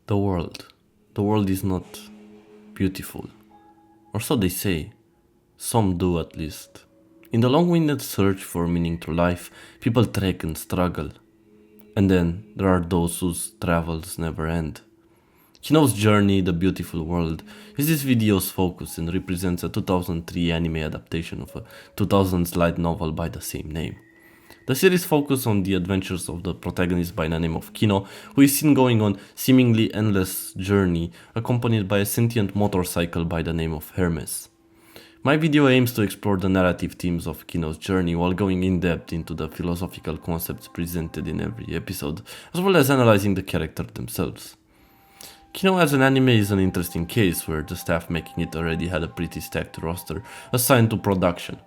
The world. The world is not beautiful. Or so they say. Some do at least. In the long-winded search for meaning to life, people trek and struggle. And then there are those whose travels never end. Kino's journey, The Beautiful World, is this video's focus and represents a 2003 anime adaptation of a 2000s light novel by the same name. The series focuses on the adventures of the protagonist by the name of Kino, who is seen going on seemingly endless journey accompanied by a sentient motorcycle by the name of Hermes. My video aims to explore the narrative themes of Kino's journey while going in depth into the philosophical concepts presented in every episode, as well as analyzing the characters themselves. Kino as an anime is an interesting case where the staff making it already had a pretty stacked roster assigned to production.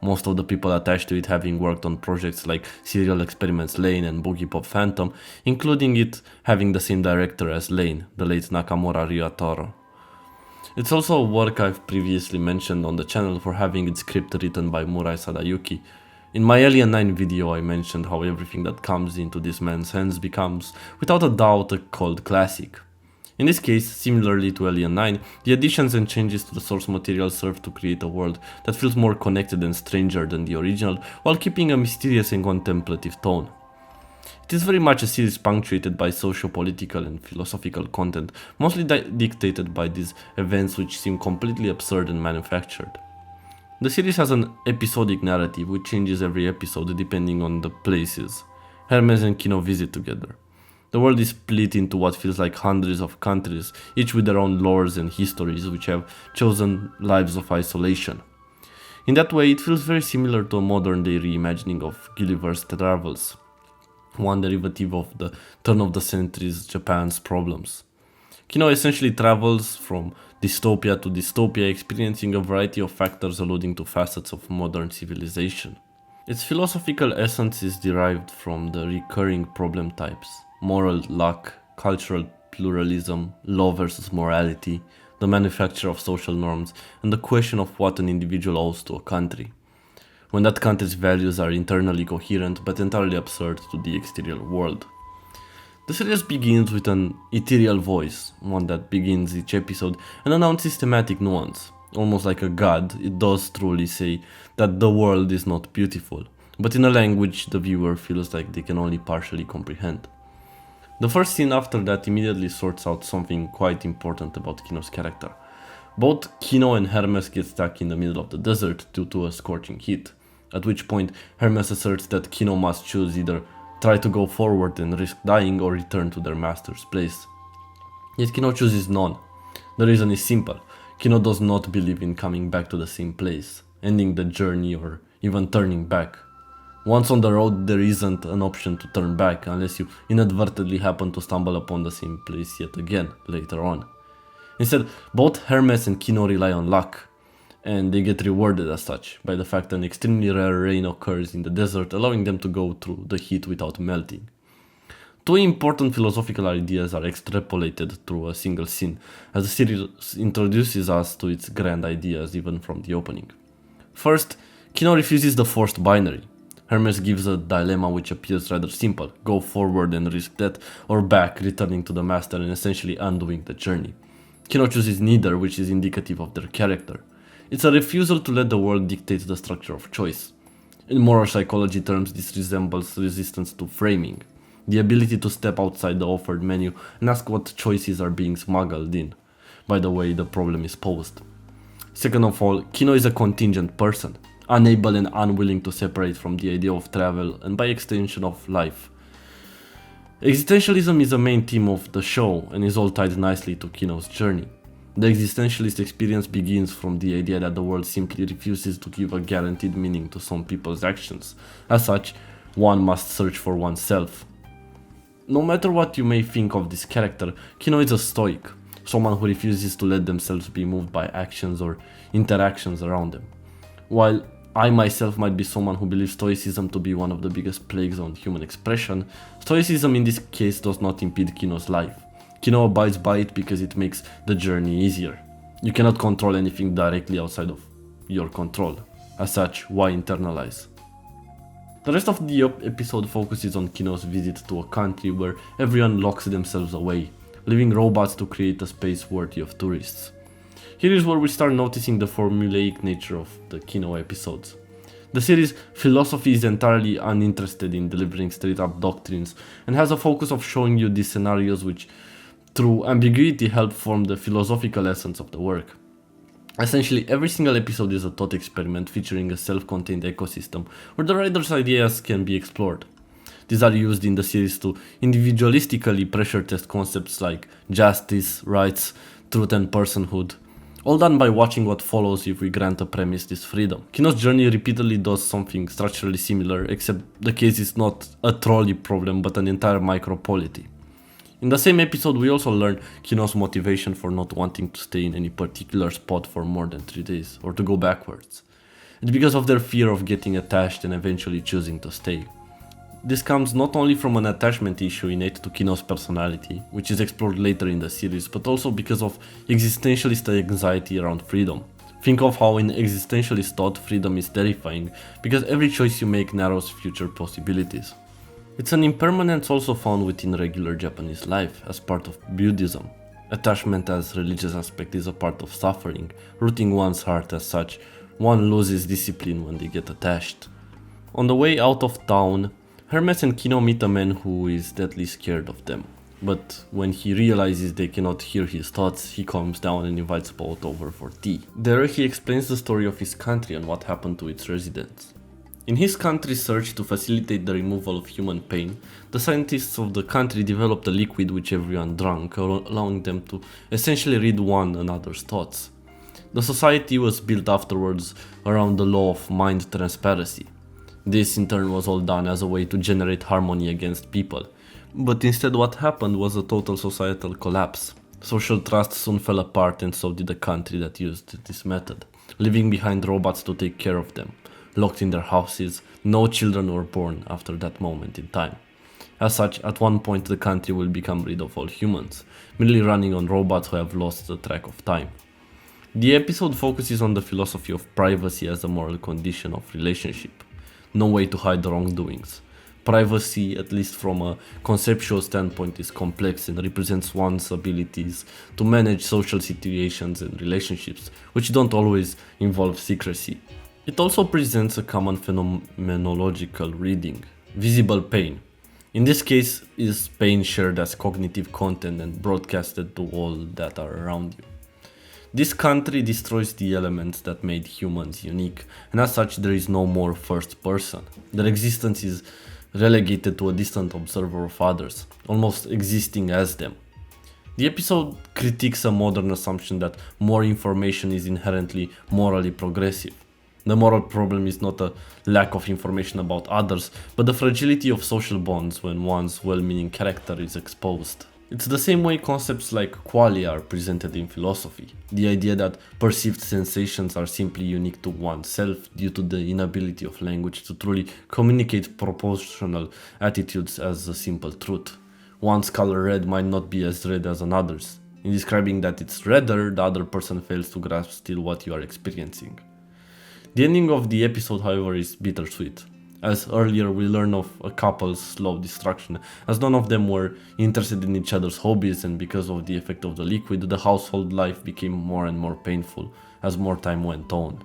Most of the people attached to it having worked on projects like Serial Experiments Lane and Boogie Pop Phantom, including it having the same director as Lane, the late Nakamura Ryotaro. It's also a work I've previously mentioned on the channel for having its script written by Murai Sadayuki. In my Alien 9 video I mentioned how everything that comes into this man's hands becomes, without a doubt, a cult classic. In this case, similarly to Alien 9, the additions and changes to the source material serve to create a world that feels more connected and stranger than the original, while keeping a mysterious and contemplative tone. It is very much a series punctuated by socio-political and philosophical content, mostly dictated by these events which seem completely absurd and manufactured. The series has an episodic narrative which changes every episode depending on the places Hermes and Kino visit together. The world is split into what feels like hundreds of countries, each with their own lores and histories which have chosen lives of isolation. In that way, it feels very similar to a modern-day reimagining of Gulliver's Travels, one derivative of the turn of the century's Japan's problems. Kino essentially travels from dystopia to dystopia, experiencing a variety of factors alluding to facets of modern civilization. Its philosophical essence is derived from the recurring problem types: moral luck, cultural pluralism, law versus morality, the manufacture of social norms, and the question of what an individual owes to a country, when that country's values are internally coherent but entirely absurd to the exterior world. The series begins with an ethereal voice, one that begins each episode and announces thematic nuance. Almost like a god, it does truly say that the world is not beautiful, but in a language the viewer feels like they can only partially comprehend. The first scene after that immediately sorts out something quite important about Kino's character. Both Kino and Hermes get stuck in the middle of the desert due to a scorching heat, at which point Hermes asserts that Kino must choose either try to go forward and risk dying or return to their master's place. Yet Kino chooses none. The reason is simple: Kino does not believe in coming back to the same place, ending the journey or even turning back. Once on the road, there isn't an option to turn back unless you inadvertently happen to stumble upon the same place yet again later on. Instead, both Hermes and Kino rely on luck, and they get rewarded as such by the fact that an extremely rare rain occurs in the desert, allowing them to go through the heat without melting. Two important philosophical ideas are extrapolated through a single scene, as the series introduces us to its grand ideas even from the opening. First, Kino refuses the forced binary. Hermes gives a dilemma which appears rather simple: go forward and risk death, or back, returning to the master and essentially undoing the journey. Kino chooses neither, which is indicative of their character. It's a refusal to let the world dictate the structure of choice. In moral psychology terms, this resembles resistance to framing, the ability to step outside the offered menu and ask what choices are being smuggled in by the way the problem is posed. Second of all, Kino is a contingent person, unable and unwilling to separate from the idea of travel and by extension of life. Existentialism is a main theme of the show and is all tied nicely to Kino's journey. The existentialist experience begins from the idea that the world simply refuses to give a guaranteed meaning to some people's actions. As such, one must search for oneself. No matter what you may think of this character, Kino is a stoic, someone who refuses to let themselves be moved by actions or interactions around them. While I myself might be someone who believes stoicism to be one of the biggest plagues on human expression, stoicism in this case does not impede Kino's life. Kino abides by it because it makes the journey easier. You cannot control anything directly outside of your control. As such, why internalize? The rest of the episode focuses on Kino's visit to a country where everyone locks themselves away, leaving robots to create a space worthy of tourists. Here is where we start noticing the formulaic nature of the Kino episodes. The series' philosophy is entirely uninterested in delivering straight-up doctrines and has a focus of showing you these scenarios which, through ambiguity, help form the philosophical essence of the work. Essentially, every single episode is a thought experiment featuring a self-contained ecosystem where the writer's ideas can be explored. These are used in the series to individualistically pressure test concepts like justice, rights, truth and personhood, all done by watching what follows if we grant a premise this freedom. Kino's journey repeatedly does something structurally similar, except the case is not a trolley problem but an entire micropolity. In the same episode, we also learn Kino's motivation for not wanting to stay in any particular spot for more than 3 days, or to go backwards. It's because of their fear of getting attached and eventually choosing to stay. This comes not only from an attachment issue innate to Kino's personality, which is explored later in the series, but also because of existentialist anxiety around freedom. Think of how in existentialist thought freedom is terrifying, because every choice you make narrows future possibilities. It's an impermanence also found within regular Japanese life, as part of Buddhism. Attachment as religious aspect is a part of suffering, rooting one's heart as such. One loses discipline when they get attached. On the way out of town, Hermes and Kino meet a man who is deadly scared of them, but when he realizes they cannot hear his thoughts, he calms down and invites both over for tea. There he explains the story of his country and what happened to its residents. In his country's search to facilitate the removal of human pain, the scientists of the country developed a liquid which everyone drank, allowing them to essentially read one another's thoughts. The society was built afterwards around the law of mind transparency. This in turn was all done as a way to generate harmony against people. But instead what happened was a total societal collapse. Social trust soon fell apart and so did the country that used this method, leaving behind robots to take care of them. Locked in their houses, no children were born after that moment in time. As such, at one point the country will become rid of all humans, merely running on robots who have lost the track of time. The episode focuses on the philosophy of privacy as a moral condition of relationship. No way to hide wrongdoings. Privacy, at least from a conceptual standpoint, is complex and represents one's abilities to manage social situations and relationships, which don't always involve secrecy. It also presents a common phenomenological reading, visible pain. In this case, is pain shared as cognitive content and broadcasted to all that are around you. This country destroys the elements that made humans unique, and as such there is no more first person. Their existence is relegated to a distant observer of others, almost existing as them. The episode critiques a modern assumption that more information is inherently morally progressive. The moral problem is not a lack of information about others, but the fragility of social bonds when one's well-meaning character is exposed. It's the same way concepts like qualia are presented in philosophy. The idea that perceived sensations are simply unique to oneself due to the inability of language to truly communicate proportional attitudes as a simple truth. One's color red might not be as red as another's. In describing that it's redder, the other person fails to grasp still what you are experiencing. The ending of the episode, however, is bittersweet. As earlier we learn of a couple's slow destruction, as none of them were interested in each other's hobbies, and because of the effect of the liquid, the household life became more and more painful as more time went on.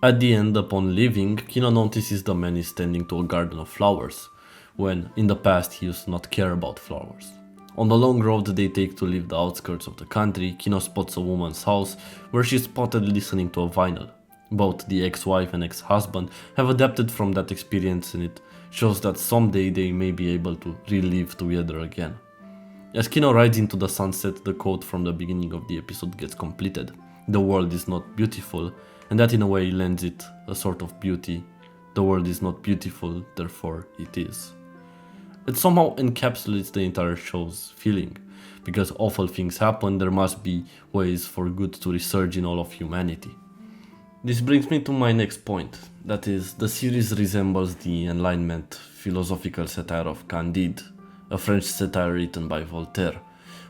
At the end, upon leaving, Kino notices the man is tending to a garden of flowers, when in the past he used to not care about flowers. On the long road they take to leave the outskirts of the country, Kino spots a woman's house where she's spotted listening to a vinyl. Both the ex-wife and ex-husband have adapted from that experience, and it shows that someday they may be able to relive together again. As Kino rides into the sunset, the quote from the beginning of the episode gets completed. The world is not beautiful, and that in a way lends it a sort of beauty. The world is not beautiful, therefore it is. It somehow encapsulates the entire show's feeling. Because awful things happen, there must be ways for good to resurge in all of humanity. This brings me to my next point, that is, the series resembles the Enlightenment philosophical satire of Candide, a French satire written by Voltaire,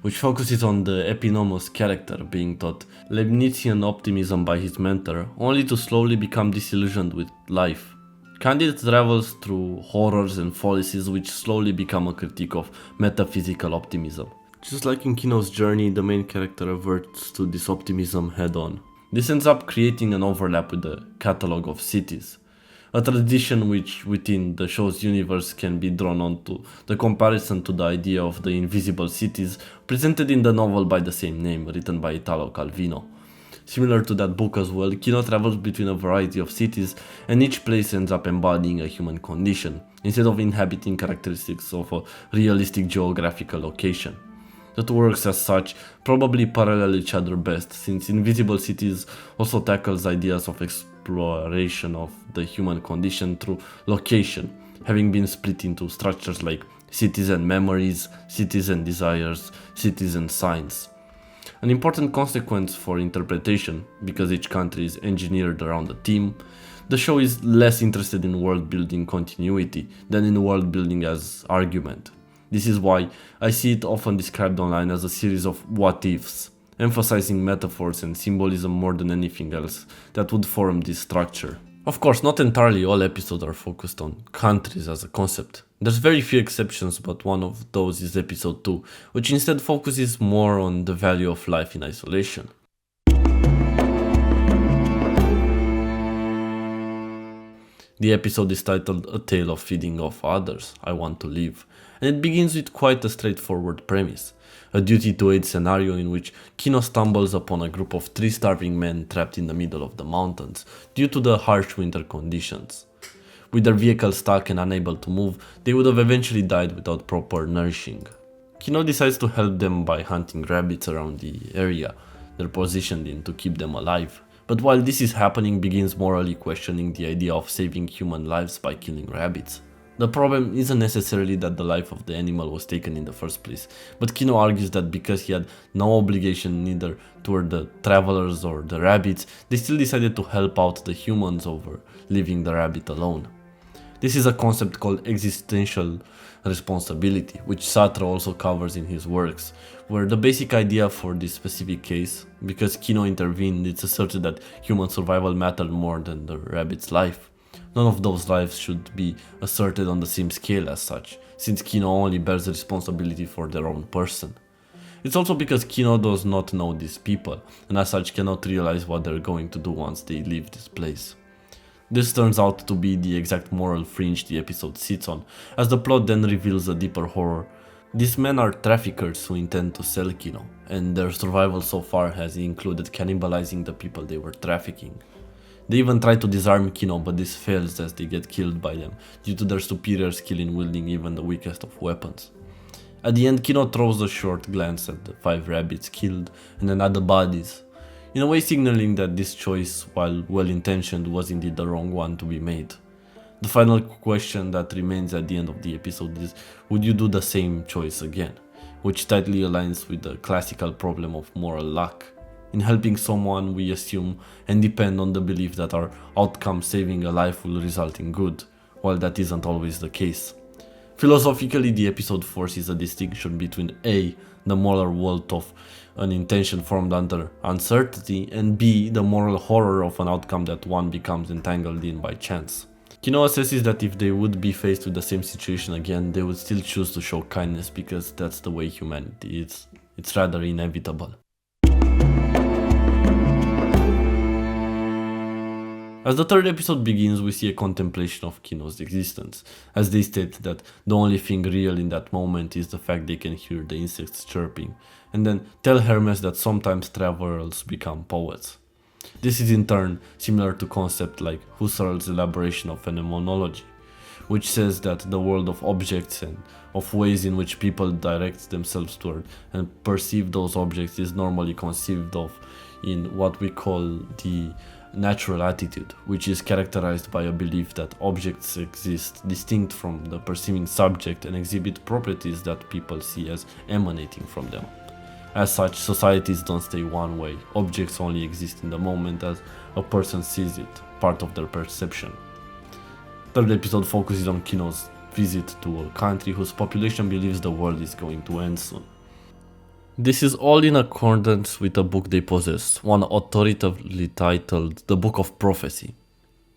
which focuses on the eponymous character being taught Leibnizian optimism by his mentor, only to slowly become disillusioned with life. Candide travels through horrors and follies which slowly become a critique of metaphysical optimism. Just like in Kino's journey, the main character reverts to this optimism head-on. This ends up creating an overlap with the catalog of cities, a tradition which within the show's universe can be drawn onto the comparison to the idea of the invisible cities presented in the novel by the same name, written by Italo Calvino. Similar to that book as well, Kino travels between a variety of cities, and each place ends up embodying a human condition, instead of inhabiting characteristics of a realistic geographical location. That works as such probably parallel each other best, since Invisible Cities also tackles ideas of exploration of the human condition through location, having been split into structures like cities and memories, cities and desires, cities and signs. An important consequence for interpretation, because each country is engineered around a theme, the show is less interested in world building continuity than in world building as argument. This is why I see it often described online as a series of what ifs, emphasizing metaphors and symbolism more than anything else that would form this structure. Of course, not entirely all episodes are focused on countries as a concept. There's very few exceptions, but one of those is episode 2, which instead focuses more on the value of life in isolation. The episode is titled A Tale of Feeding Off Others, I Want to Live, and it begins with quite a straightforward premise. A duty to aid scenario in which Kino stumbles upon a group of 3 starving men trapped in the middle of the mountains due to the harsh winter conditions. With their vehicle stuck and unable to move, they would have eventually died without proper nourishing. Kino decides to help them by hunting rabbits around the area they're positioned in to keep them alive. But while this is happening, begins morally questioning the idea of saving human lives by killing rabbits. The problem isn't necessarily that the life of the animal was taken in the first place, but Kino argues that because he had no obligation neither toward the travelers or the rabbits, they still decided to help out the humans over leaving the rabbit alone. This is a concept called existential responsibility, which Sartre also covers in his works, where the basic idea for this specific case, because Kino intervened, it's asserted that human survival mattered more than the rabbit's life. None of those lives should be asserted on the same scale as such, since Kino only bears responsibility for their own person. It's also because Kino does not know these people, and as such cannot realize what they're going to do once they leave this place. This turns out to be the exact moral fringe the episode sits on, as the plot then reveals a deeper horror. These men are traffickers who intend to sell Kino, and their survival so far has included cannibalizing the people they were trafficking. They even try to disarm Kino, but this fails as they get killed by them due to their superior skill in wielding even the weakest of weapons. At the end, Kino throws a short glance at the 5 rabbits killed and then at the bodies, in a way signaling that this choice, while well-intentioned, was indeed the wrong one to be made. The final question that remains at the end of the episode is, would you do the same choice again? Which tightly aligns with the classical problem of moral luck. In helping someone, we assume and depend on the belief that our outcome saving a life will result in good, while that isn't always the case. Philosophically, the episode forces a distinction between A, the moral worth of an intention formed under uncertainty, and B, the moral horror of an outcome that one becomes entangled in by chance. Kino assesses that if they would be faced with the same situation again, they would still choose to show kindness because that's the way humanity is. It's rather inevitable. As the 3rd episode begins, we see a contemplation of Kino's existence, as they state that the only thing real in that moment is the fact they can hear the insects chirping, and then tell Hermes that sometimes travelers become poets. This is in turn similar to concepts like Husserl's elaboration of phenomenology, which says that the world of objects and of ways in which people direct themselves toward and perceive those objects is normally conceived of in what we call the natural attitude, which is characterized by a belief that objects exist distinct from the perceiving subject and exhibit properties that people see as emanating from them. As such, societies don't stay one way. Objects only exist in the moment as a person sees it, part of their perception. 3rd episode focuses on Kino's visit to a country whose population believes the world is going to end soon. This is all in accordance with a book they possess, one authoritatively titled The Book of Prophecy.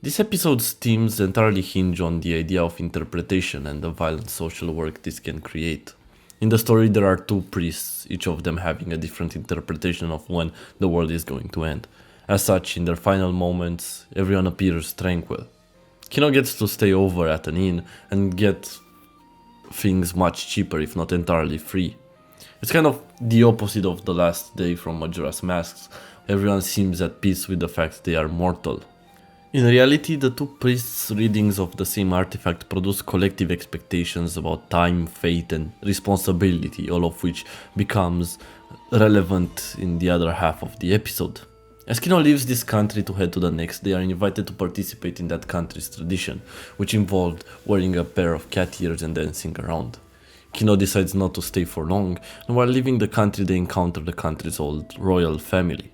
This episode's themes entirely hinge on the idea of interpretation and the violent social work this can create. In the story, there are two priests, each of them having a different interpretation of when the world is going to end. As such, in their final moments, everyone appears tranquil. Kino gets to stay over at an inn and get things much cheaper, if not entirely free. It's kind of the opposite of the last day from Majora's Masks. Everyone seems at peace with the fact they are mortal. In reality, the two priests' readings of the same artifact produce collective expectations about time, fate, and responsibility, all of which becomes relevant in the other half of the episode. As Kino leaves this country to head to the next, they are invited to participate in that country's tradition, which involved wearing a pair of cat ears and dancing around. Kino decides not to stay for long, and while leaving the country they encounter the country's old royal family.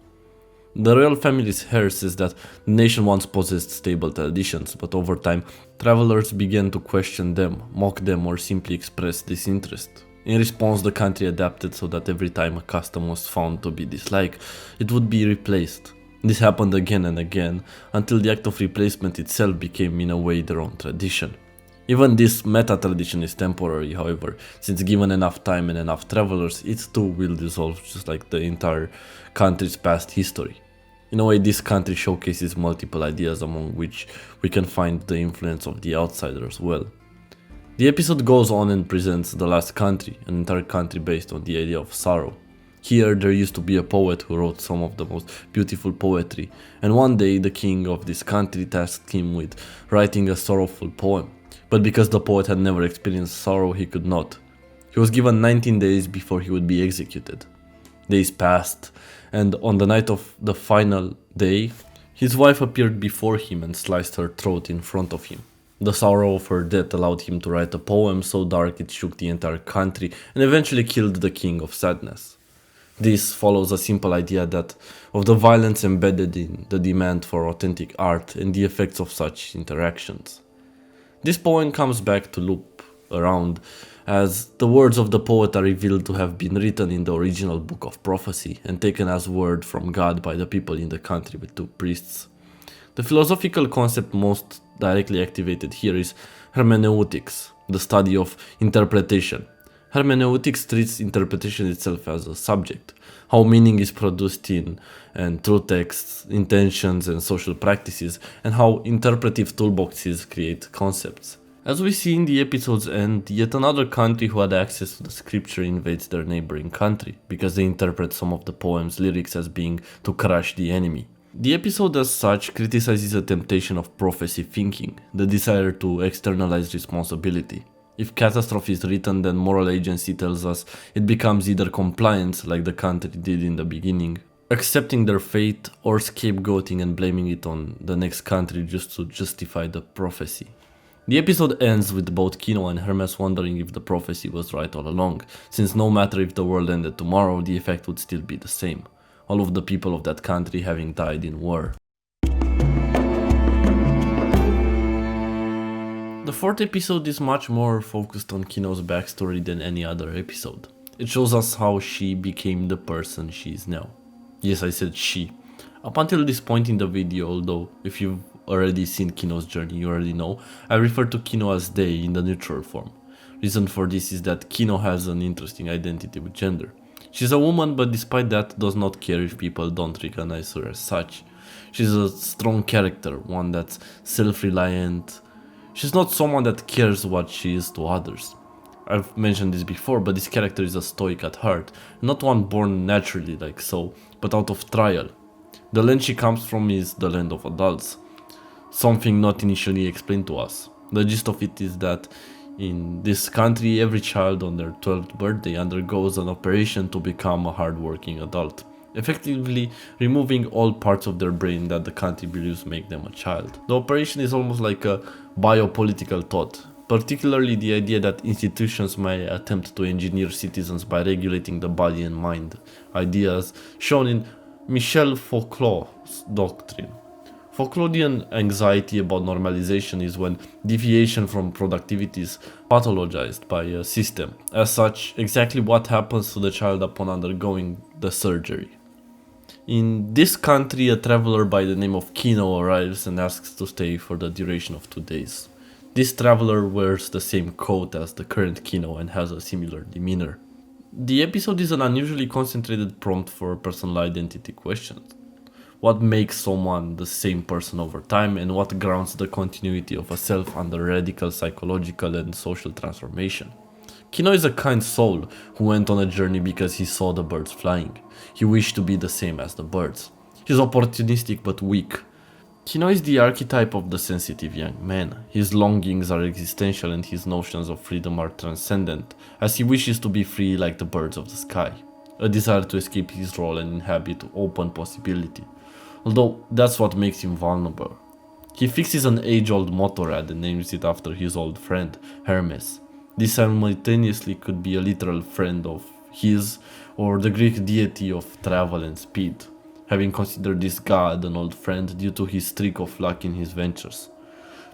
The royal family's heir says that the nation once possessed stable traditions, but over time, travelers began to question them, mock them, or simply express disinterest. In response, the country adapted so that every time a custom was found to be disliked, it would be replaced. This happened again and again, until the act of replacement itself became in a way their own tradition. Even this meta-tradition is temporary, however, since given enough time and enough travelers, it too will dissolve just like the entire country's past history. In a way, this country showcases multiple ideas among which we can find the influence of the outsider as well. The episode goes on and presents the last country, an entire country based on the idea of sorrow. Here, there used to be a poet who wrote some of the most beautiful poetry, and one day the king of this country tasked him with writing a sorrowful poem. But because the poet had never experienced sorrow, he could not. He was given 19 days before he would be executed. Days passed, and on the night of the final day, his wife appeared before him and sliced her throat in front of him. The sorrow of her death allowed him to write a poem so dark it shook the entire country and eventually killed the king of sadness. This follows a simple idea that of the violence embedded in the demand for authentic art and the effects of such interactions. This poem comes back to loop around as the words of the poet are revealed to have been written in the original book of prophecy and taken as word from God by the people in the country with two priests. The philosophical concept most directly activated here is hermeneutics, the study of interpretation. Hermeneutics treats interpretation itself as a subject, how meaning is produced in and through texts, intentions, and social practices, and how interpretive toolboxes create concepts. As we see in the episode's end, yet another country who had access to the scripture invades their neighboring country, because they interpret some of the poem's lyrics as being to crush the enemy. The episode as such criticizes the temptation of prophecy thinking, the desire to externalize responsibility. If catastrophe is written, then moral agency tells us it becomes either compliance, like the country did in the beginning, accepting their fate, or scapegoating and blaming it on the next country just to justify the prophecy. The episode ends with both Kino and Hermes wondering if the prophecy was right all along, since no matter if the world ended tomorrow, the effect would still be the same. All of the people of that country having died in war. The fourth episode is much more focused on Kino's backstory than any other episode. It shows us how she became the person she is now. Yes, I said she. Up until this point in the video, although if you've already seen Kino's journey, you already know, I refer to Kino as they in the neutral form. Reason for this is that Kino has an interesting identity with gender. She's a woman, but despite that does not care if people don't recognize her as such. She's a strong character, one that's self-reliant. She's not someone that cares what she is to others. I've mentioned this before, but this character is a stoic at heart, not one born naturally like so, but out of trial. The land she comes from is the land of adults, something not initially explained to us. The gist of it is that in this country, every child on their 12th birthday undergoes an operation to become a hardworking adult, effectively removing all parts of their brain that the country believes make them a child. The operation is almost like a biopolitical thought, particularly the idea that institutions may attempt to engineer citizens by regulating the body and mind, ideas shown in Michel Foucault's doctrine. Foucauldian anxiety about normalization is when deviation from productivity is pathologized by a system. As such, exactly what happens to the child upon undergoing the surgery. In this country, a traveler by the name of Kino arrives and asks to stay for the duration of 2 days. This traveler wears the same coat as the current Kino and has a similar demeanor. The episode is an unusually concentrated prompt for personal identity questions. What makes someone the same person over time, and what grounds the continuity of a self under radical psychological and social transformation? Kino is a kind soul who went on a journey because he saw the birds flying. He wished to be the same as the birds. He's opportunistic but weak. Kino is the archetype of the sensitive young man. His longings are existential and his notions of freedom are transcendent, as he wishes to be free like the birds of the sky. A desire to escape his role and inhabit open possibility. Although that's what makes him vulnerable. He fixes an age-old motorrad and names it after his old friend, Hermes. This simultaneously could be a literal friend of his or the Greek deity of travel and speed, having considered this god an old friend due to his streak of luck in his ventures.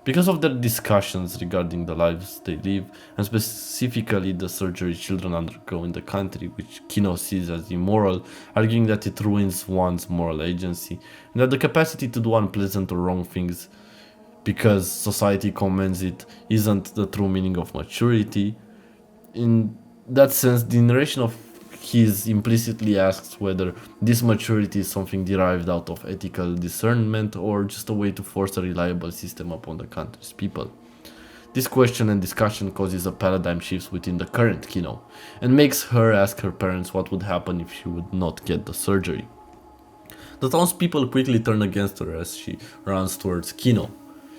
Because of their discussions regarding the lives they live, and specifically the surgery children undergo in the country, which Kino sees as immoral, arguing that it ruins one's moral agency, and that the capacity to do unpleasant or wrong things because society commends it isn't the true meaning of maturity. In that sense, the narration of his implicitly asks whether this maturity is something derived out of ethical discernment or just a way to force a reliable system upon the country's people. This question and discussion causes a paradigm shift within the current Kino, and makes her ask her parents what would happen if she would not get the surgery. The townspeople quickly turn against her as she runs towards Kino.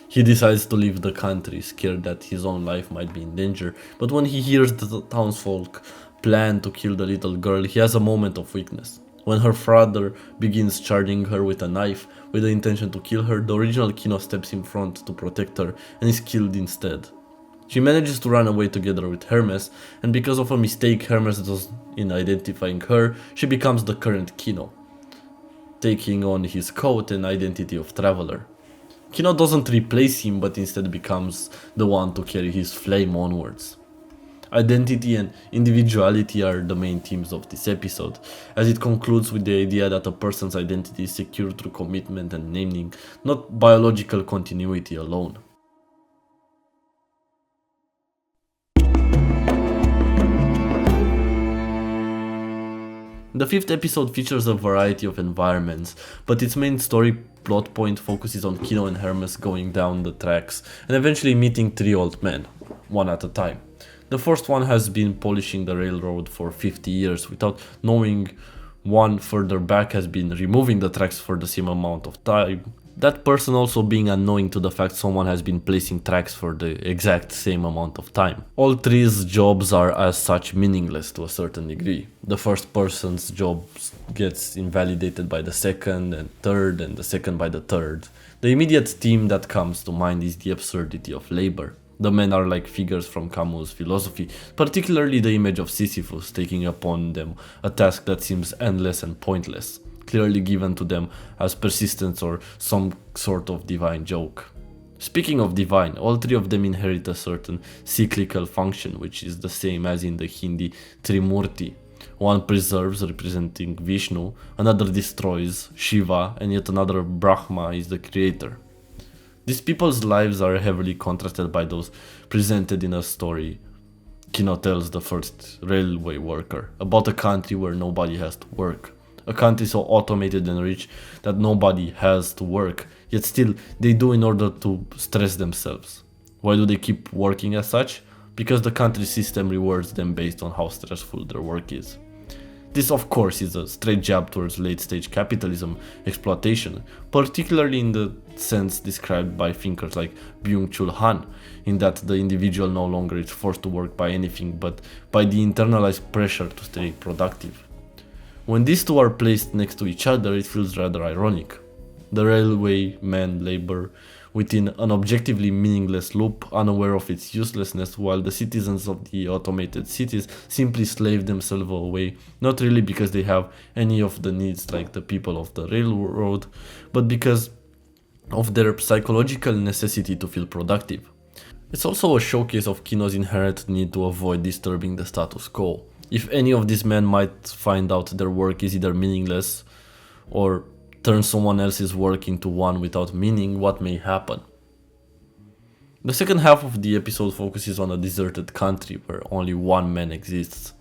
He decides to leave the country, scared that his own life might be in danger, but when he hears the townsfolk plan to kill the little girl, he has a moment of weakness. When her father begins charging her with a knife with the intention to kill her, the original Kino steps in front to protect her and is killed instead. She manages to run away together with Hermes, and because of a mistake Hermes does in identifying her, she becomes the current Kino, taking on his coat and identity of traveler. Kino doesn't replace him, but instead becomes the one to carry his flame onwards. Identity and individuality are the main themes of this episode, as it concludes with the idea that a person's identity is secured through commitment and naming, not biological continuity alone. The fifth episode features a variety of environments, but its main story plot point focuses on Kino and Hermes going down the tracks and eventually meeting three old men, one at a time. The first one has been polishing the railroad for 50 years without knowing one further back has been removing the tracks for the same amount of time. That person also being unknowing to the fact someone has been placing tracks for the exact same amount of time. All three's jobs are as such meaningless to a certain degree. The first person's job gets invalidated by the second and third, and the second by the third. The immediate theme that comes to mind is the absurdity of labor. The men are like figures from Camus' philosophy, particularly the image of Sisyphus taking upon them a task that seems endless and pointless, clearly given to them as persistence or some sort of divine joke. Speaking of divine, all three of them inherit a certain cyclical function, which is the same as in the Hindi Trimurti. One preserves, representing Vishnu, another destroys, Shiva, and yet another, Brahma, is the creator. These people's lives are heavily contrasted by those presented in a story Kino tells the first railway worker about a country where nobody has to work. A country so automated and rich that nobody has to work, yet still they do in order to stress themselves. Why do they keep working as such? Because the country system rewards them based on how stressful their work is. This, of course, is a straight jab towards late-stage capitalism exploitation, particularly in the sense described by thinkers like Byung-Chul Han, in that the individual no longer is forced to work by anything but by the internalized pressure to stay productive. When these two are placed next to each other, it feels rather ironic. The railway men labor within an objectively meaningless loop, unaware of its uselessness, while the citizens of the automated cities simply slave themselves away, not really because they have any of the needs like the people of the railroad, but because of their psychological necessity to feel productive. It's also a showcase of Kino's inherent need to avoid disturbing the status quo. If any of these men might find out their work is either meaningless or turn someone else's work into one without meaning, what may happen? The second half of the episode focuses on a deserted country where only one man exists.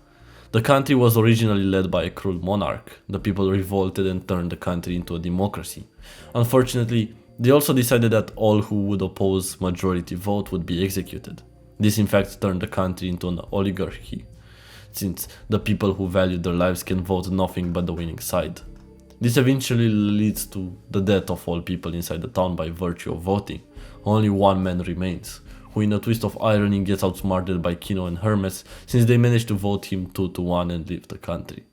The country was originally led by a cruel monarch. The people revolted and turned the country into a democracy. Unfortunately, they also decided that all who would oppose majority vote would be executed. This in fact turned the country into an oligarchy, since the people who valued their lives can vote nothing but the winning side. This eventually leads to the death of all people inside the town by virtue of voting. Only one man remains, who in a twist of irony gets outsmarted by Kino and Hermes since they managed to vote him 2-1 and leave the country.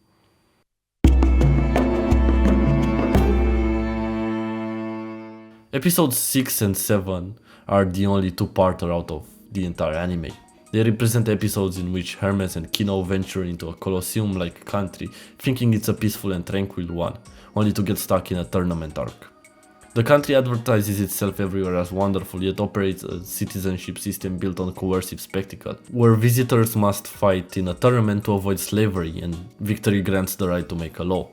Episodes 6 and 7 are the only two-parter out of the entire anime. They represent episodes in which Hermes and Kino venture into a Colosseum-like country, thinking it's a peaceful and tranquil one, only to get stuck in a tournament arc. The country advertises itself everywhere as wonderful, yet operates a citizenship system built on coercive spectacle, where visitors must fight in a tournament to avoid slavery, and victory grants the right to make a law.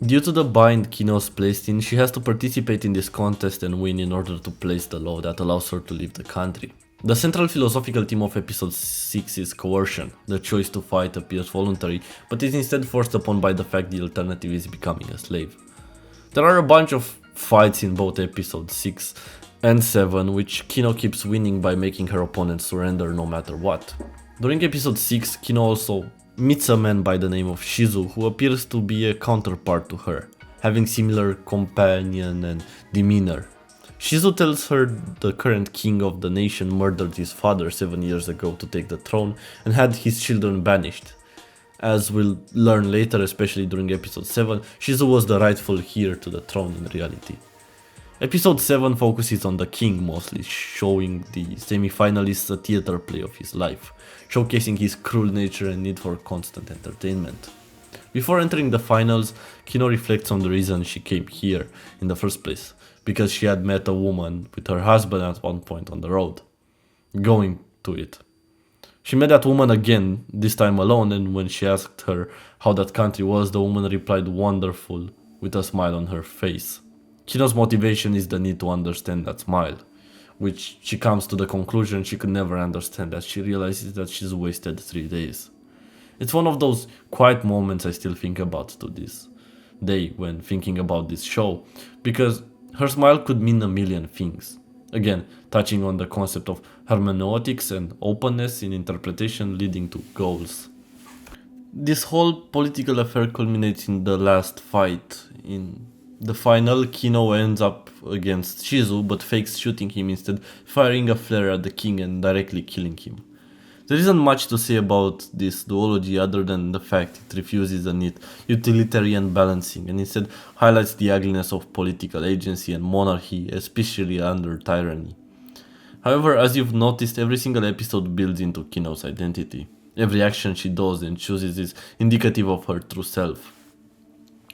Due to the bind Kino's placed in, she has to participate in this contest and win in order to place the law that allows her to leave the country. The central philosophical theme of episode 6 is coercion. The choice to fight appears voluntary, but is instead forced upon by the fact the alternative is becoming a slave. There are a bunch of fights in both episodes 6 and 7, which Kino keeps winning by making her opponents surrender no matter what. During episode 6, Kino also meets a man by the name of Shizu, who appears to be a counterpart to her, having similar companion and demeanor. Shizu tells her the current king of the nation murdered his father 7 years ago to take the throne and had his children banished. As we'll learn later, especially during episode 7, Shizu was the rightful heir to the throne in reality. Episode 7 focuses on the king mostly, showing the semi-finalists a theater play of his life, showcasing his cruel nature and need for constant entertainment. Before entering the finals, Kino reflects on the reason she came here in the first place, because she had met a woman with her husband at one point on the road. Going to it. She met that woman again, this time alone, and when she asked her how that country was, the woman replied wonderful, with a smile on her face. Kino's motivation is the need to understand that smile, which she comes to the conclusion she could never understand as she realizes that she's wasted 3 days. It's one of those quiet moments I still think about to this day when thinking about this show, because her smile could mean a million things. Again, touching on the concept of hermeneutics and openness in interpretation leading to goals. This whole political affair culminates in the last fight. In the final, Kino ends up against Shizu but fakes shooting him instead, firing a flare at the king and directly killing him. There isn't much to say about this duology other than the fact it refuses a neat utilitarian balancing and instead highlights the ugliness of political agency and monarchy, especially under tyranny. However, as you've noticed, every single episode builds into Kino's identity. Every action she does and chooses is indicative of her true self.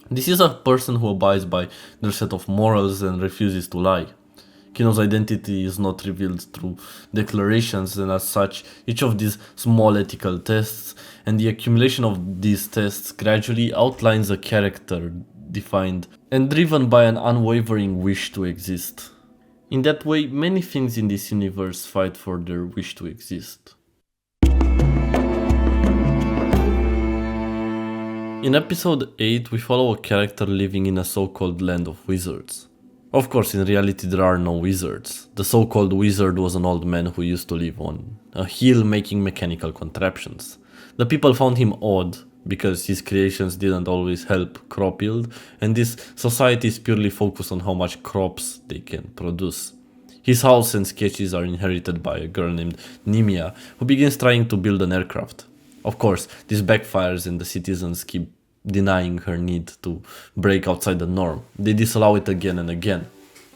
This is a person who abides by their set of morals and refuses to lie. Kino's identity is not revealed through declarations, and as such, each of these small ethical tests and the accumulation of these tests gradually outlines a character defined and driven by an unwavering wish to exist. In that way, many things in this universe fight for their wish to exist. In episode 8, we follow a character living in a so-called land of wizards. Of course, in reality there are no wizards. The so-called wizard was an old man who used to live on a hill making mechanical contraptions. The people found him odd because his creations didn't always help crop yield, and this society is purely focused on how much crops they can produce. His house and sketches are inherited by a girl named Nimia, who begins trying to build an aircraft. Of course, this backfires and the citizens keep denying her need to break outside the norm. They disallow it again and again.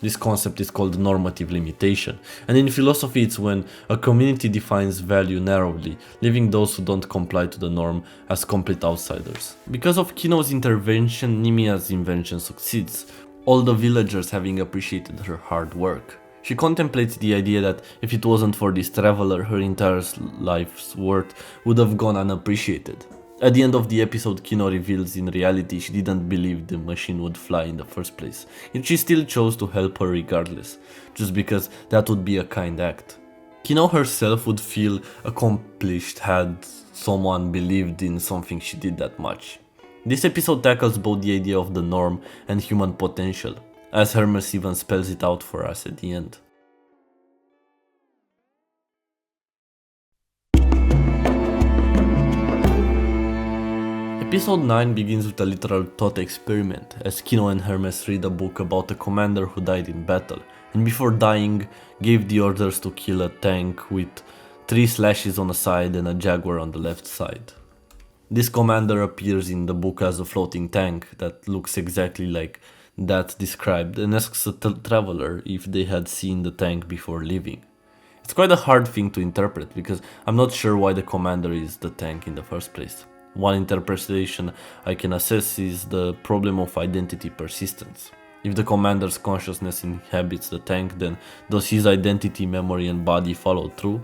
This concept is called normative limitation, and in philosophy it's when a community defines value narrowly, leaving those who don't comply to the norm as complete outsiders. Because of Kino's intervention, Nimia's invention succeeds, all the villagers having appreciated her hard work. She contemplates the idea that if it wasn't for this traveler, her entire life's worth would have gone unappreciated. At the end of the episode, Kino reveals in reality she didn't believe the machine would fly in the first place, yet she still chose to help her regardless, just because that would be a kind act. Kino herself would feel accomplished had someone believed in something she did that much. This episode tackles both the idea of the norm and human potential, as Hermes even spells it out for us at the end. Episode 9 begins with a literal thought experiment, as Kino and Hermes read a book about a commander who died in battle, and before dying, gave the orders to kill a tank with 3 slashes on the side and a jaguar on the left side. This commander appears in the book as a floating tank that looks exactly like that described, and asks a traveler if they had seen the tank before leaving. It's quite a hard thing to interpret, because I'm not sure why the commander is the tank in the first place. One interpretation I can assess is the problem of identity persistence. If the commander's consciousness inhabits the tank, then does his identity, memory and body follow through?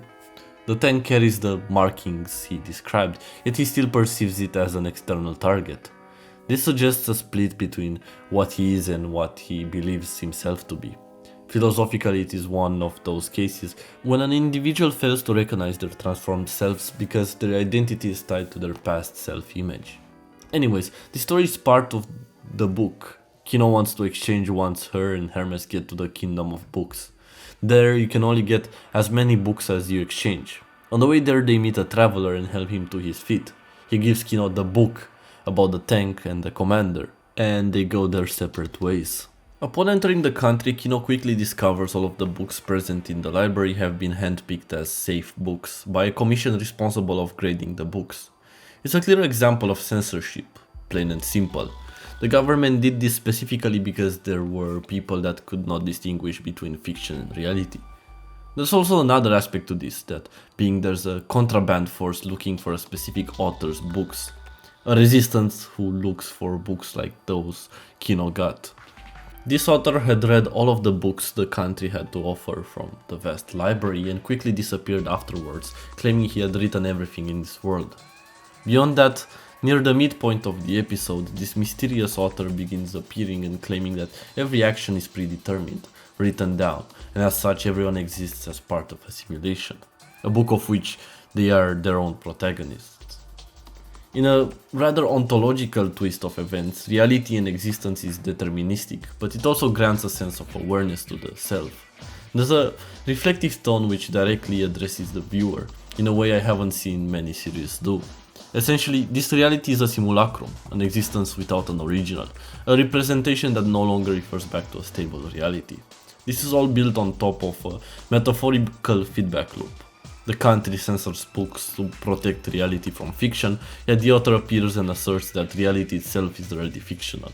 The tank carries the markings he described, yet he still perceives it as an external target. This suggests a split between what he is and what he believes himself to be. Philosophically, it is one of those cases when an individual fails to recognize their transformed selves because their identity is tied to their past self-image. Anyways, the story is part of the book. Kino wants to exchange once her and Hermes get to the kingdom of books. There, you can only get as many books as you exchange. On the way there, they meet a traveler and help him to his feet. He gives Kino the book about the tank and the commander, and they go their separate ways. Upon entering the country, Kino quickly discovers all of the books present in the library have been handpicked as safe books by a commission responsible of grading the books. It's a clear example of censorship, plain and simple. The government did this specifically because there were people that could not distinguish between fiction and reality. There's also another aspect to this, that being there's a contraband force looking for a specific author's books. A resistance who looks for books like those Kino got. This author had read all of the books the country had to offer from the vast library and quickly disappeared afterwards, claiming he had written everything in this world. Beyond that, near the midpoint of the episode, this mysterious author begins appearing and claiming that every action is predetermined, written down, and as such everyone exists as part of a simulation, a book of which they are their own protagonists. In a rather ontological twist of events, reality and existence is deterministic, but it also grants a sense of awareness to the self. There's a reflective tone which directly addresses the viewer, in a way I haven't seen many series do. Essentially, this reality is a simulacrum, an existence without an original, a representation that no longer refers back to a stable reality. This is all built on top of a metaphorical feedback loop. The country censors books to protect reality from fiction, yet the author appears and asserts that reality itself is already fictional.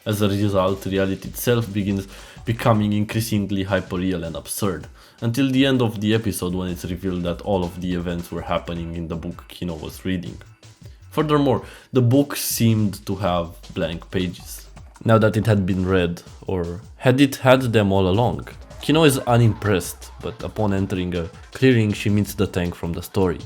As a result, reality itself begins becoming increasingly hyperreal and absurd, until the end of the episode when it's revealed that all of the events were happening in the book Kino was reading. Furthermore, the book seemed to have blank pages. Now that it had been read, or had it had them all along? Kino is unimpressed, but upon entering a clearing she meets the tank from the story.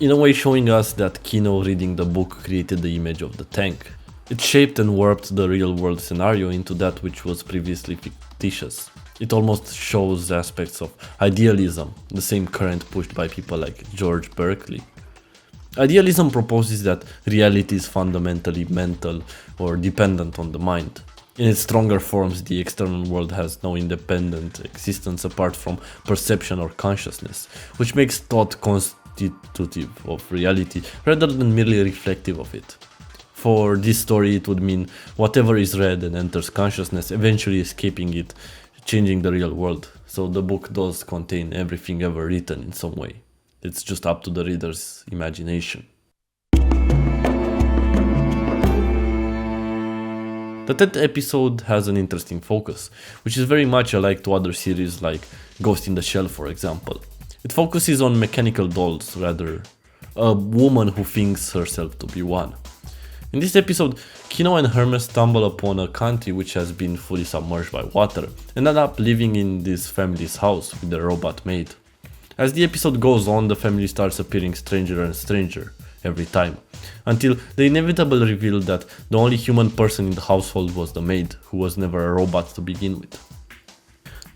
In a way showing us that Kino reading the book created the image of the tank. It shaped and warped the real world scenario into that which was previously fictitious. It almost shows aspects of idealism, the same current pushed by people like George Berkeley. Idealism proposes that reality is fundamentally mental or dependent on the mind. In its stronger forms, the external world has no independent existence apart from perception or consciousness, which makes thought constitutive of reality rather than merely reflective of it. For this story, it would mean whatever is read and enters consciousness, eventually escaping it, changing the real world. So the book does contain everything ever written in some way. It's just up to the reader's imagination. The 10th episode has an interesting focus, which is very much alike to other series like Ghost in the Shell, for example. It focuses on mechanical dolls, rather a woman who thinks herself to be one. In this episode, Kino and Hermes stumble upon a country which has been fully submerged by water and end up living in this family's house with their robot maid. As the episode goes on, the family starts appearing stranger and stranger every time, until the inevitable reveal that the only human person in the household was the maid, who was never a robot to begin with.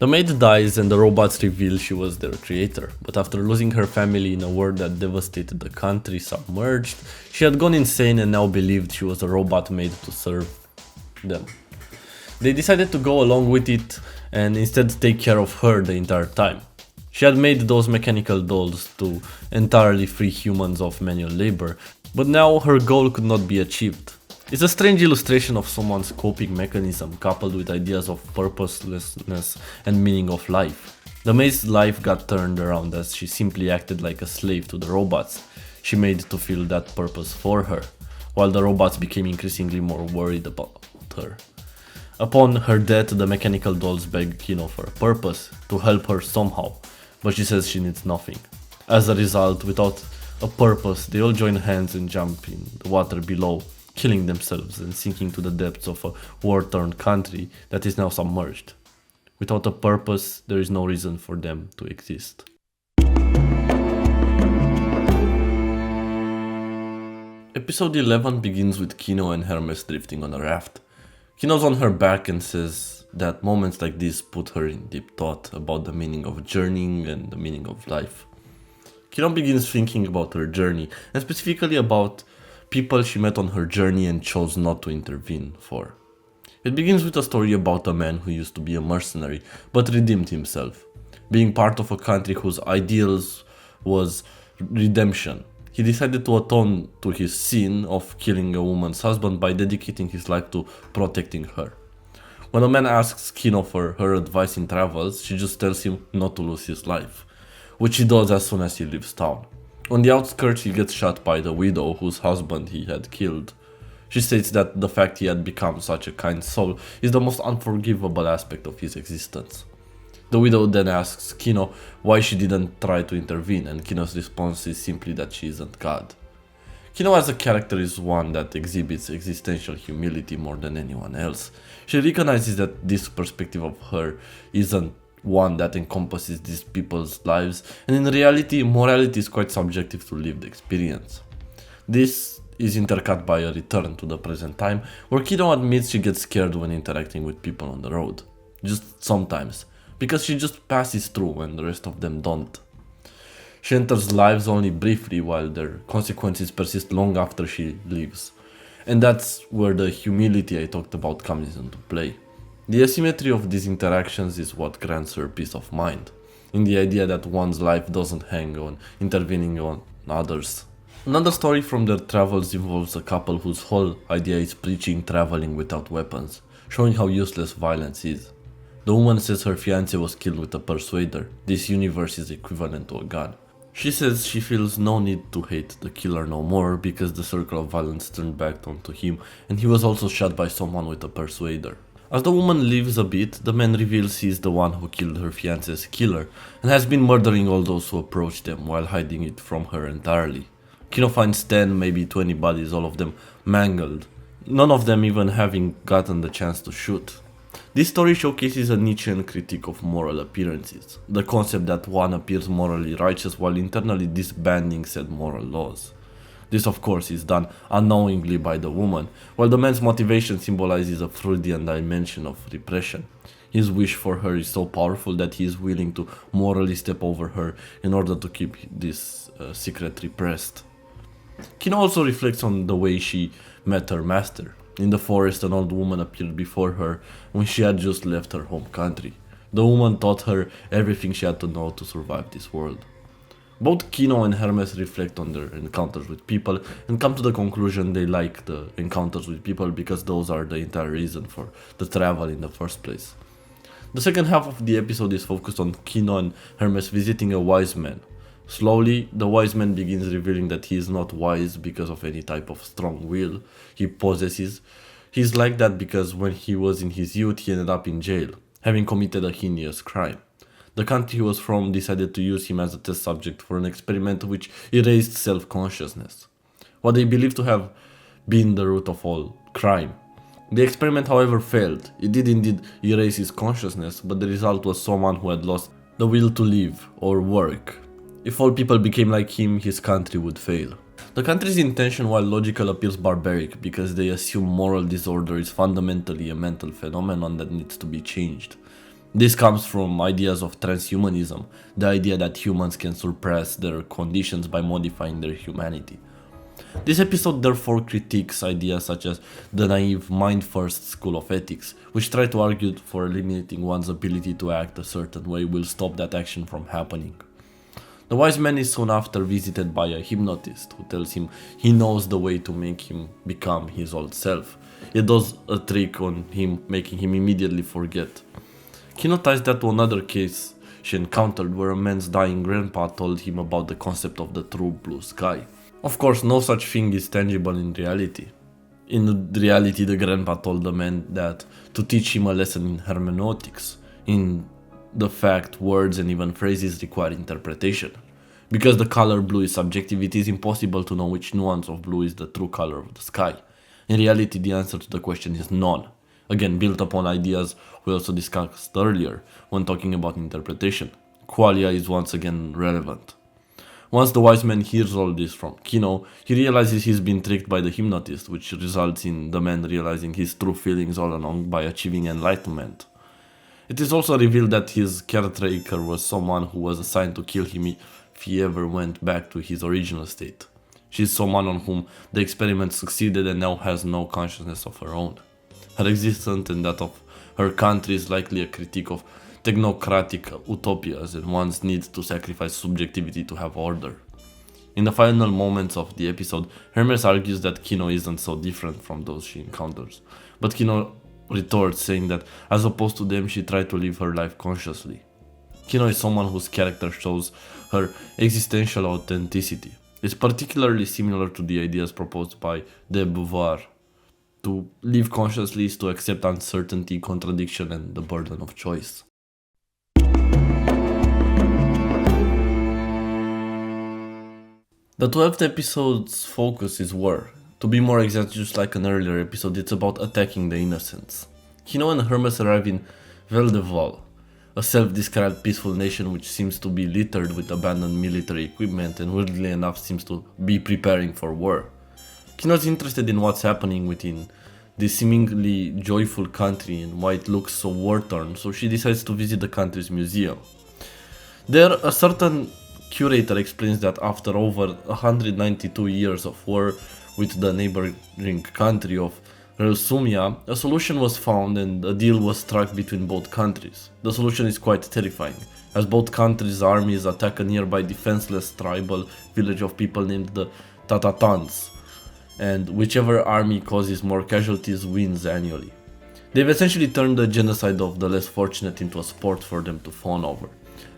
The maid dies and the robots reveal she was their creator, but after losing her family in a war that devastated the country submerged, she had gone insane and now believed she was a robot made to serve them. They decided to go along with it and instead take care of her the entire time. She had made those mechanical dolls to entirely free humans of manual labor, but now her goal could not be achieved. It's a strange illustration of someone's coping mechanism coupled with ideas of purposelessness and meaning of life. The maid's life got turned around as she simply acted like a slave to the robots she made to feel that purpose for her, while the robots became increasingly more worried about her. Upon her death, the mechanical dolls beg Kino for a purpose, to help her somehow, but she says she needs nothing. As a result, without a purpose, they all join hands and jump in the water below, killing themselves and sinking to the depths of a war-torn country that is now submerged. Without a purpose, there is no reason for them to exist. Episode 11 begins with Kino and Hermes drifting on a raft. Kino's on her back and says that moments like this put her in deep thought about the meaning of journeying and the meaning of life. Kino begins thinking about her journey, and specifically about people she met on her journey and chose not to intervene for. It begins with a story about a man who used to be a mercenary, but redeemed himself, being part of a country whose ideals was redemption. He decided to atone to his sin of killing a woman's husband by dedicating his life to protecting her. When a man asks Kino for her advice in travels, she just tells him not to lose his life, which he does as soon as he leaves town. On the outskirts, he gets shot by the widow whose husband he had killed. She states that the fact he had become such a kind soul is the most unforgivable aspect of his existence. The widow then asks Kino why she didn't try to intervene, and Kino's response is simply that she isn't God. Kino as a character is one that exhibits existential humility more than anyone else. She recognizes that this perspective of her isn't one that encompasses these people's lives, and in reality, morality is quite subjective to lived experience. This is intercut by a return to the present time, where Kino admits she gets scared when interacting with people on the road. Just sometimes, because she just passes through when the rest of them don't. She enters lives only briefly, while their consequences persist long after she leaves. And that's where the humility I talked about comes into play. The asymmetry of these interactions is what grants her peace of mind, in the idea that one's life doesn't hang on intervening on others. Another story from their travels involves a couple whose whole idea is preaching traveling without weapons, showing how useless violence is. The woman says her fiancé was killed with a persuader. This universe is equivalent to a gun. She says she feels no need to hate the killer no more because the circle of violence turned back onto him, and he was also shot by someone with a persuader. As the woman leaves a bit, the man reveals he is the one who killed her fiancé's killer and has been murdering all those who approach them while hiding it from her entirely. Kino finds 10, maybe 20 bodies, all of them mangled, none of them even having gotten the chance to shoot. This story showcases a Nietzschean critique of moral appearances, the concept that one appears morally righteous while internally disbanding said moral laws. This of course is done unknowingly by the woman, while the man's motivation symbolizes a Freudian dimension of repression. His wish for her is so powerful that he is willing to morally step over her in order to keep this secret repressed. Kino also reflects on the way she met her master. In the forest, an old woman appeared before her when she had just left her home country. The woman taught her everything she had to know to survive this world. Both Kino and Hermes reflect on their encounters with people and come to the conclusion they like the encounters with people because those are the entire reason for the travel in the first place. The second half of the episode is focused on Kino and Hermes visiting a wise man. Slowly, the wise man begins revealing that he is not wise because of any type of strong will he possesses. He's like that because when he was in his youth, he ended up in jail, having committed a heinous crime. The country he was from decided to use him as a test subject for an experiment which erased self-consciousness, what they believed to have been the root of all crime. The experiment, however, failed. It did indeed erase his consciousness, but the result was someone who had lost the will to live or work. If all people became like him, his country would fail. The country's intention, while logical, appears barbaric because they assume moral disorder is fundamentally a mental phenomenon that needs to be changed. This comes from ideas of transhumanism, the idea that humans can suppress their conditions by modifying their humanity. This episode therefore critiques ideas such as the naive mind-first school of ethics, which try to argue for eliminating one's ability to act a certain way will stop that action from happening. The wise man is soon after visited by a hypnotist who tells him he knows the way to make him become his old self. It does a trick on him, making him immediately forget. Kino ties that to another case she encountered where a man's dying grandpa told him about the concept of the true blue sky. Of course, no such thing is tangible in reality. In reality, the grandpa told the man that to teach him a lesson in hermeneutics, in the fact words and even phrases require interpretation. Because the color blue is subjective, it is impossible to know which nuance of blue is the true color of the sky. In reality, the answer to the question is none. Again, built upon ideas we also discussed earlier when talking about interpretation. Qualia is once again relevant. Once the wise man hears all this from Kino, he realizes he's been tricked by the hypnotist, which results in the man realizing his true feelings all along by achieving enlightenment. It is also revealed that his caretaker was someone who was assigned to kill him if he ever went back to his original state. She is someone on whom the experiment succeeded and now has no consciousness of her own. Her existence and that of her country is likely a critique of technocratic utopias and one's need to sacrifice subjectivity to have order. In the final moments of the episode, Hermes argues that Kino isn't so different from those she encounters, but Kino retorts saying that as opposed to them she tried to live her life consciously. Kino is someone whose character shows her existential authenticity. It's particularly similar to the ideas proposed by de Beauvoir. To live consciously is to accept uncertainty, contradiction, and the burden of choice. The 12th episode's focus is war. To be more exact, just like an earlier episode, it's about attacking the innocents. Kino and Hermes arrive in Veldeval, a self-described peaceful nation which seems to be littered with abandoned military equipment and weirdly enough seems to be preparing for war. Kino is interested in what's happening within this seemingly joyful country and why it looks so war-torn, so she decides to visit the country's museum. There, a certain curator explains that after over 192 years of war with the neighboring country of Relsumia, a solution was found and a deal was struck between both countries. The solution is quite terrifying, as both countries' armies attack a nearby defenseless tribal village of people named the Tatatans, and whichever army causes more casualties wins annually. They've essentially turned the genocide of the less fortunate into a sport for them to fawn over.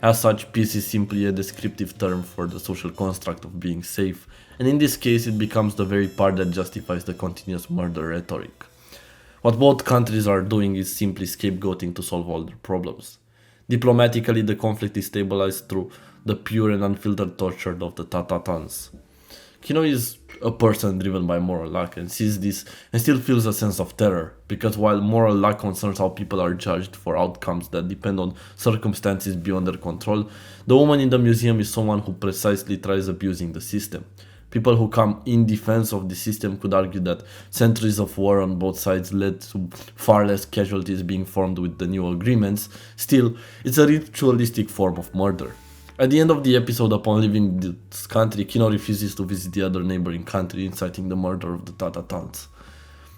As such, peace is simply a descriptive term for the social construct of being safe, and in this case it becomes the very part that justifies the continuous murder rhetoric. What both countries are doing is simply scapegoating to solve all their problems. Diplomatically, the conflict is stabilized through the pure and unfiltered torture of the Tatatans. Kino is a person driven by moral luck and sees this and still feels a sense of terror, because while moral luck concerns how people are judged for outcomes that depend on circumstances beyond their control, the woman in the museum is someone who precisely tries abusing the system. People who come in defense of the system could argue that centuries of war on both sides led to far less casualties being formed with the new agreements. Still, it's a ritualistic form of murder. At the end of the episode, upon leaving this country, Kino refuses to visit the other neighboring country, inciting the murder of the Tatatans.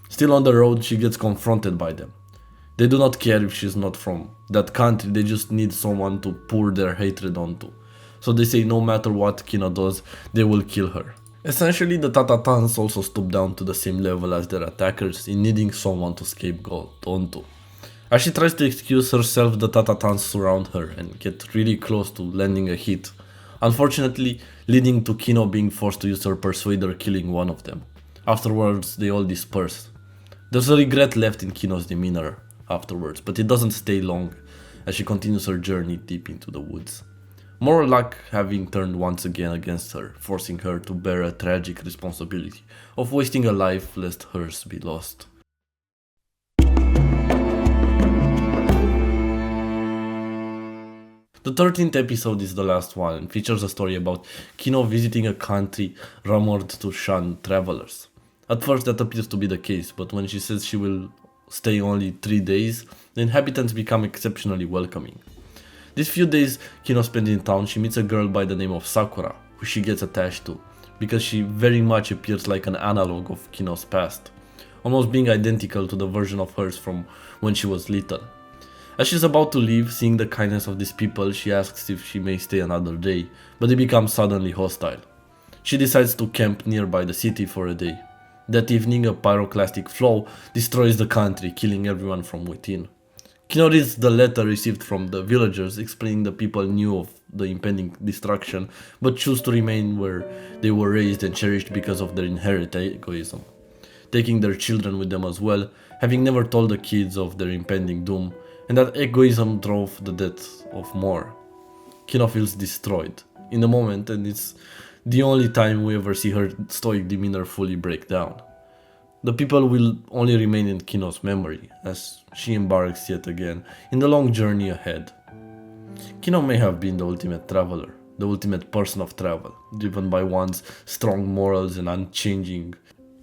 Still on the road, she gets confronted by them. They do not care if she's not from that country, they just need someone to pour their hatred onto. So they say no matter what Kino does, they will kill her. Essentially, the Tatatans also stoop down to the same level as their attackers in needing someone to scapegoat onto. As she tries to excuse herself, the Tatatans surround her and get really close to landing a hit, unfortunately leading to Kino being forced to use her persuader, killing one of them. Afterwards, they all disperse. There's a regret left in Kino's demeanor afterwards, but it doesn't stay long as she continues her journey deep into the woods. Moral luck having turned once again against her, forcing her to bear a tragic responsibility of wasting a life lest hers be lost. The 13th episode is the last one and features a story about Kino visiting a country rumored to shun travelers. At first that appears to be the case, but when she says she will stay only 3 days, the inhabitants become exceptionally welcoming. These few days Kino spends in town, she meets a girl by the name of Sakura, who she gets attached to, because she very much appears like an analog of Kino's past, almost being identical to the version of hers from when she was little. As she's about to leave, seeing the kindness of these people, she asks if she may stay another day, but they become suddenly hostile. She decides to camp nearby the city for a day. That evening, a pyroclastic flow destroys the country, killing everyone from within. Kino reads the letter received from the villagers explaining the people knew of the impending destruction, but choose to remain where they were raised and cherished because of their inherent egoism, taking their children with them as well, having never told the kids of their impending doom, and that egoism drove the death of more. Kino feels destroyed in the moment, and it's the only time we ever see her stoic demeanor fully break down. The people will only remain in Kino's memory as she embarks yet again in the long journey ahead. Kino may have been the ultimate traveler, the ultimate person of travel, driven by one's strong morals and unchanging.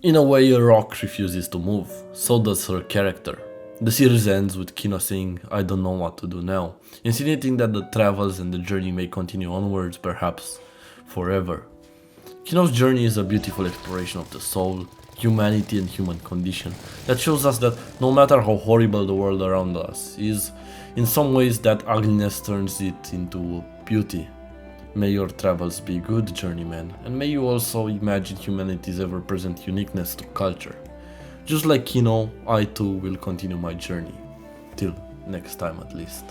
In a way, a rock refuses to move, so does her character. The series ends with Kino saying, "I don't know what to do now," insinuating that the travels and the journey may continue onwards, perhaps forever. Kino's journey is a beautiful exploration of the soul, humanity and human condition that shows us that no matter how horrible the world around us is, in some ways that ugliness turns it into beauty. May your travels be good, journeyman, and may you also imagine humanity's ever-present uniqueness to culture. Just like Kino, I too will continue my journey. Till next time at least.